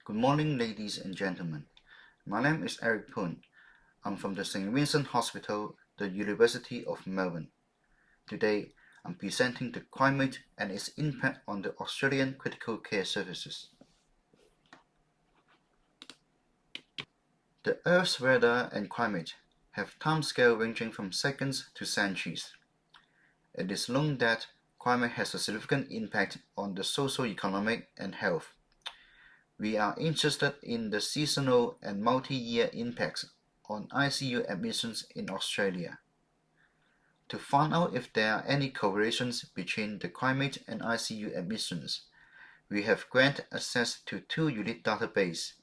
Good morning, ladies and gentlemen. My name is Eric Poon. I'm from the St. Vincent Hospital, the University of Melbourne. Today, I'm presenting the climate and its impact on the Australian critical care services. The Earth's weather and climate have timescale ranging from seconds to centuries. It is known that climate has a significant impact on the socio-economic and health. We are interested in the seasonal and multi-year impacts on ICU admissions in Australia. To find out if there are any correlations between the climate and ICU admissions, we have granted access to two unique databases: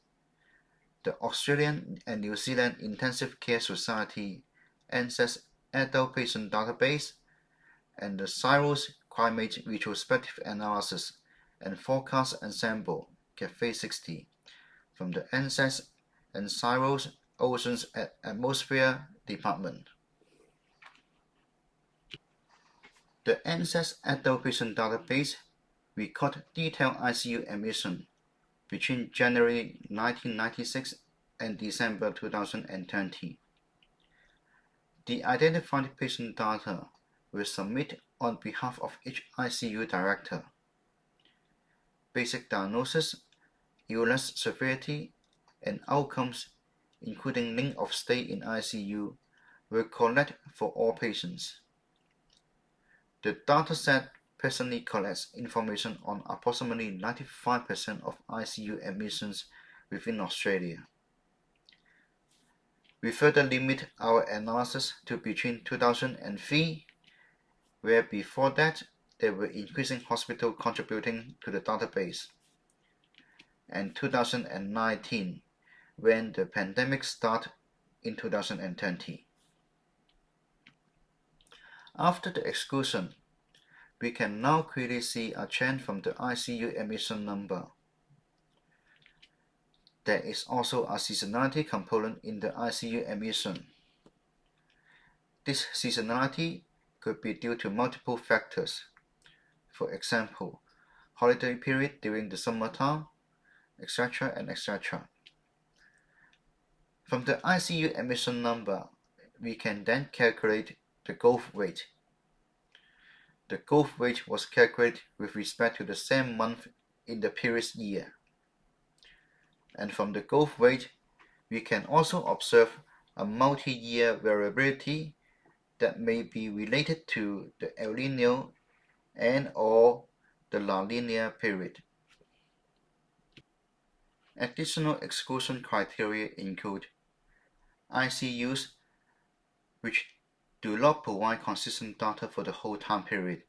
the Australian and New Zealand Intensive Care Society NSAS Adult Patient Database and the CSIRO's Climate Retrospective Analysis and Forecast Ensemble Cafe 60 from the NSAS and CSIRO's Oceans and Atmosphere Department. The NSAS Adult Patient Database records detailed ICU admission between January 1996 and December 2020. The identified patient data will submit on behalf of each ICU director. Basic diagnosis, illness severity, and outcomes, including length of stay in ICU, will collect for all patients. The dataset presently collects information on approximately 95% of ICU admissions within Australia. We further limit our analysis to between 2003, where before that there were increasing hospitals contributing to the database, and 2019, when the pandemic started in 2020. After the exclusion, we can now clearly see a trend from the ICU admission number. There is also a seasonality component in the ICU admission. This seasonality could be due to multiple factors. For example, holiday period during the summertime, etc. and etc. From the ICU admission number, we can then calculate the growth rate. The growth rate was calculated with respect to the same month in the previous year. And from the growth rate, we can also observe a multi-year variability that may be related to the El Niño and/or the La Niña period. Additional exclusion criteria include ICUs which do not provide consistent data for the whole time period,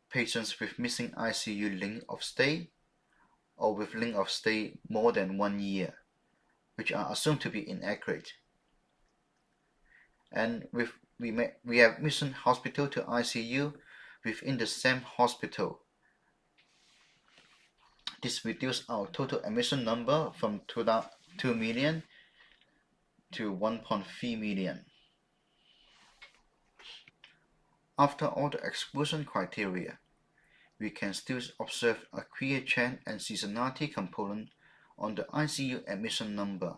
patients with missing ICU length of stay, or with length of stay more than 1 year, which are assumed to be inaccurate. And we have mission hospital to ICU within the same hospital. This reduced our total admission number from 2 million to 1.3 million. After all the exclusion criteria, we can still observe a clear trend and seasonality component on the ICU admission number.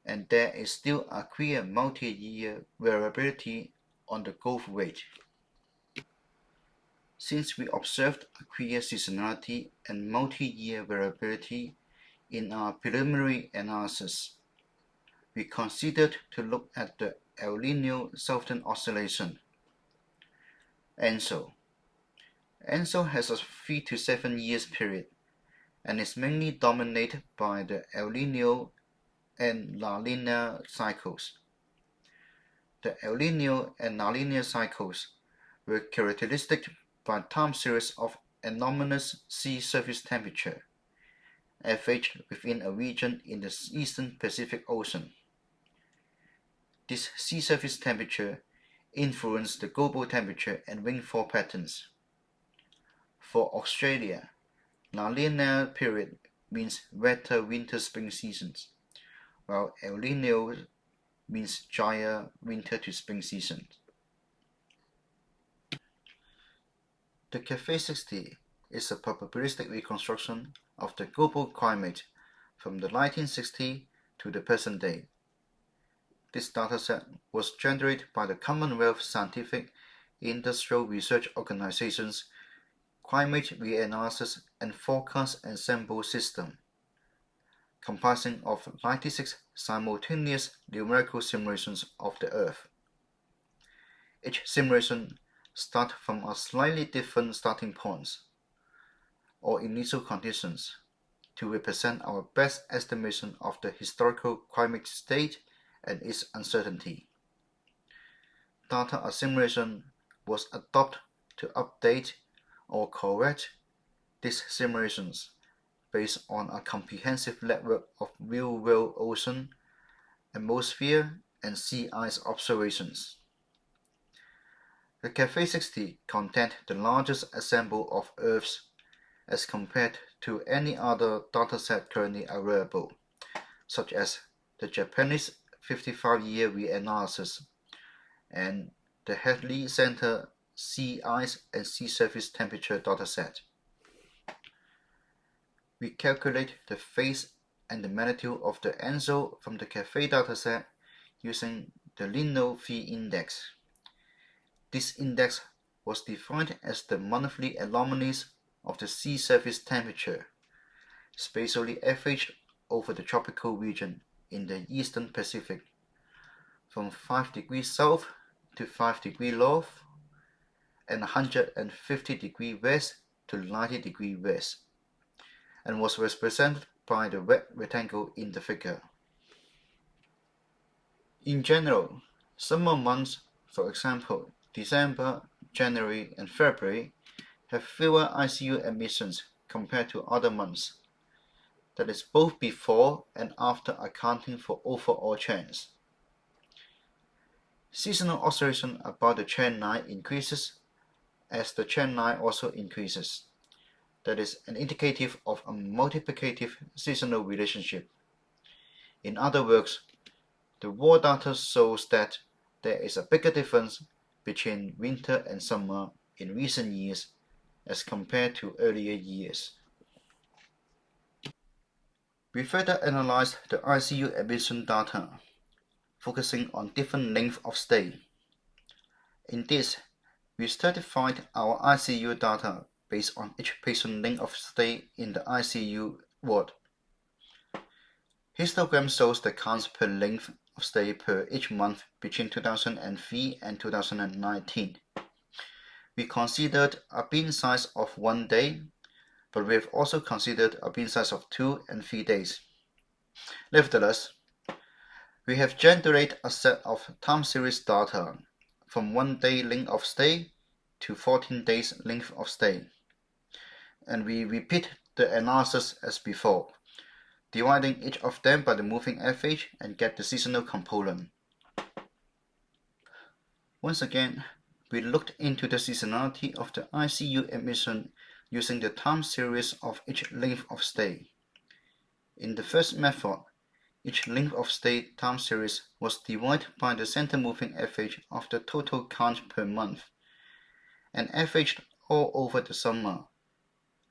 And there is still a clear multi-year variability on the growth rate. Since we observed a clear seasonality and multi-year variability in our preliminary analysis, we considered to look at the El Niño Southern Oscillation, ENSO. ENSO has a 3 to 7 years period and is mainly dominated by the El Niño and La Niña cycles. The El Niño and La Niña cycles were characteristic by time series of anomalous sea surface temperature, FH, within a region in the eastern Pacific Ocean. This sea surface temperature influenced the global temperature and rainfall patterns. For Australia, La Niña period means wetter winter-spring seasons, while El Niño means drier winter to spring seasons. The Cafe 60 is a probabilistic reconstruction of the global climate from the 1960s to the present day. This dataset was generated by the Commonwealth Scientific Industrial Research Organization's Climate Reanalysis and Forecast Ensemble System, comprising of 96 simultaneous numerical simulations of the Earth. Each simulation starts from a slightly different starting point, or initial conditions, to represent our best estimation of the historical climate state and its uncertainty. Data assimilation was adopted to update or correct these simulations based on a comprehensive network of real-world ocean, atmosphere, and sea ice observations. The Cafe 60 contained the largest ensemble of Earths as compared to any other dataset currently available, such as the Japanese 55-year reanalysis and the Hadley Center Sea Ice and Sea Surface Temperature dataset. We calculate the phase and the magnitude of the ENSO from the Cafe dataset using the linear phi index. This index was defined as the monthly anomalies of the sea surface temperature, spatially averaged over the tropical region in the eastern Pacific, from 5 degrees south to 5 degrees north, and 150 degrees west to 90 degrees west, and was represented by the red rectangle in the figure. In general, summer months, for example, December, January, and February, have fewer ICU admissions compared to other months. That is both before and after accounting for overall trends. Seasonal oscillation about the trend line increases as the trend line also increases. That is an indicative of a multiplicative seasonal relationship. In other words, the raw data shows that there is a bigger difference between winter and summer in recent years as compared to earlier years. We further analyzed the ICU admission data, focusing on different lengths of stay. In this, we stratified our ICU data based on each patient length of stay in the ICU ward. Histogram shows the counts per length of stay per each month between 2003 and 2019. We considered a bin size of 1 day, but we have also considered a bin size of 2 and 3 days. Nevertheless, we have generated a set of time series data from 1 day length of stay to 14 days length of stay, and we repeat the analysis as before, dividing each of them by the moving average and get the seasonal component. Once again, we looked into the seasonality of the ICU admission using the time series of each length of stay. In the first method, each length of stay time series was divided by the center moving average of the total count per month and averaged all over the summer,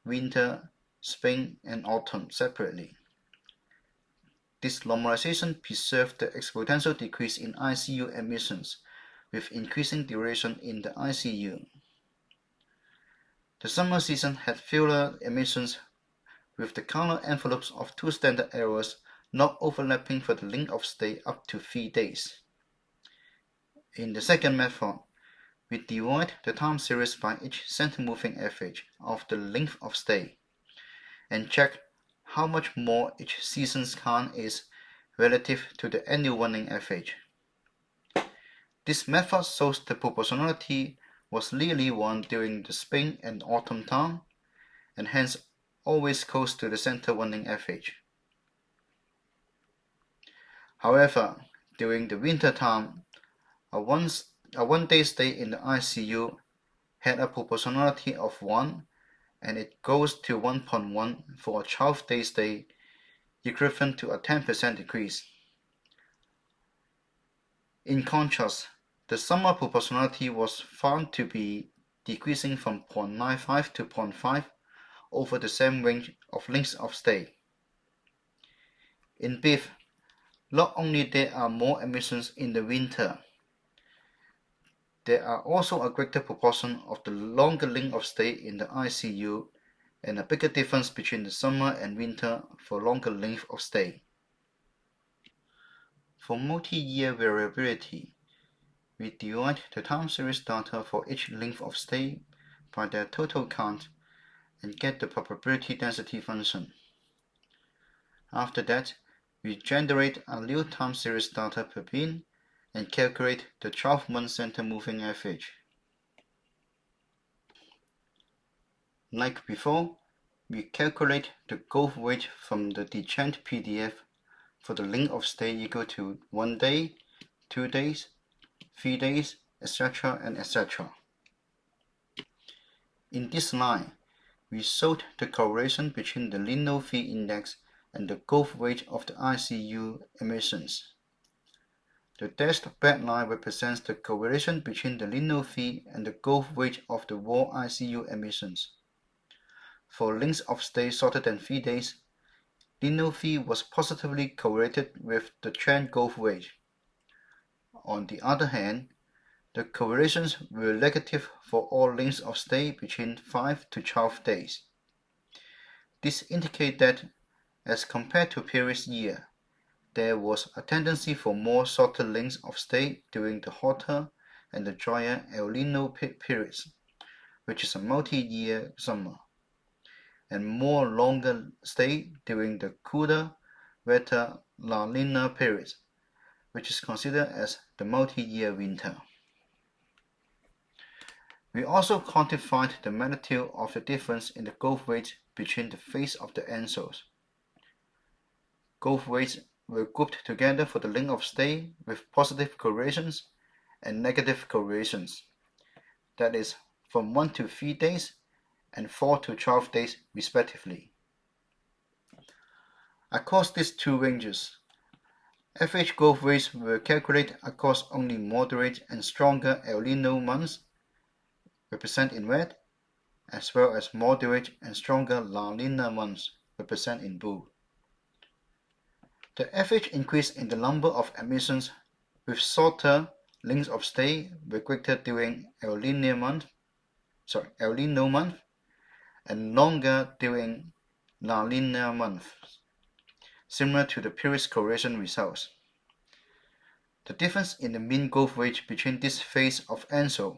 winter, spring, and autumn separately. This normalization preserved the exponential decrease in ICU admissions with increasing duration in the ICU. The summer season had fewer admissions with the counter envelopes of 2 standard errors not overlapping for the length of stay up to 3 days. In the second method, we divide the time series by each center moving average of the length of stay and check how much more each season's count is relative to the annual running average. This method shows the proportionality was nearly 1 during the spring and autumn time, and hence always close to the center running average. However, during the winter time, a one day stay in the ICU had a proportionality of 1, and it goes to 1.1 for a 12-day stay, equivalent to a 10% decrease. In contrast, the summer proportionality was found to be decreasing from 0.95 to 0.5 over the same range of lengths of stay. In brief, not only there are more admissions in the winter, there are also a greater proportion of the longer length of stay in the ICU and a bigger difference between the summer and winter for longer length of stay. For multi-year variability, we divide the time series data for each length of stay by their total count and get the probability density function. After that, we generate a new time series data per bin and calculate the 12-month center moving average. Like before, we calculate the growth rate from the Dechant PDF for the length of stay equal to 1 day, 2 days, 3 days, etc. and etc. In this line, we showed the correlation between the linear fee index and the growth rate of the ICU admissions. The dashed black line represents the correlation between the linear fee and the growth rate of the raw ICU admissions. For lengths of stay shorter than 3 days, linear fee was positively correlated with the trend growth rate. On the other hand, the correlations were negative for all lengths of stay between 5 to 12 days. This indicates that, as compared to previous year, there was a tendency for more shorter lengths of stay during the hotter and the drier El Niño periods, which is a multi-year summer, and more longer stay during the cooler, wetter La Niña periods, which is considered as the multi-year winter. We also quantified the magnitude of the difference in the growth rate between the phase of the answers. Growth rates were grouped together for the length of stay with positive correlations and negative correlations, that is, from 1 to 3 days and 4 to 12 days respectively. Across these two ranges, average growth rates were calculated across only moderate and stronger El Niño months, represented in red, as well as moderate and stronger La Niña months, represented in blue. The average increase in the number of admissions with shorter lengths of stay were greater during El Niño month, and longer during La Niña month, similar to the previous correlation results. The difference in the mean growth rate between this phase of answer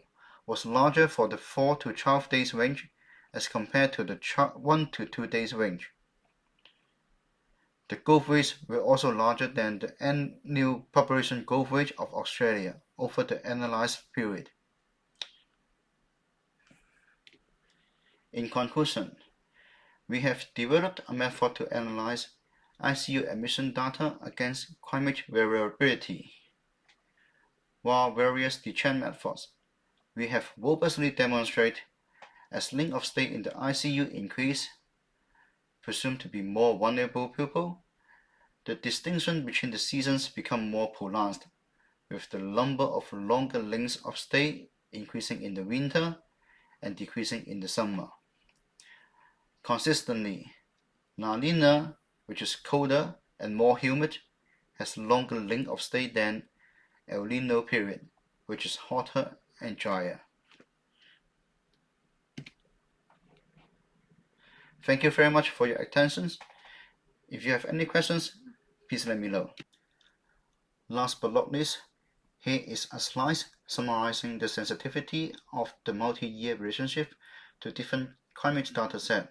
was larger for the 4 to 12 days range as compared to the 1 to 2 days range. The growth rates were also larger than the annual population growth rate of Australia over the analyzed period. In conclusion, we have developed a method to analyze ICU admission data against climate variability. While various Dechant methods, we have robustly demonstrated as length of stay in the ICU increase, presumed to be more vulnerable people, the distinction between the seasons become more pronounced, with the number of longer lengths of stay increasing in the winter and decreasing in the summer. Consistently, La Niña, which is colder and more humid, has longer length of stay than El Niño period, which is hotter and drier. Thank you very much for your attention. If you have any questions, please let me know. Last but not least, here is a slide summarizing the sensitivity of the multi-year relationship to different climate dataset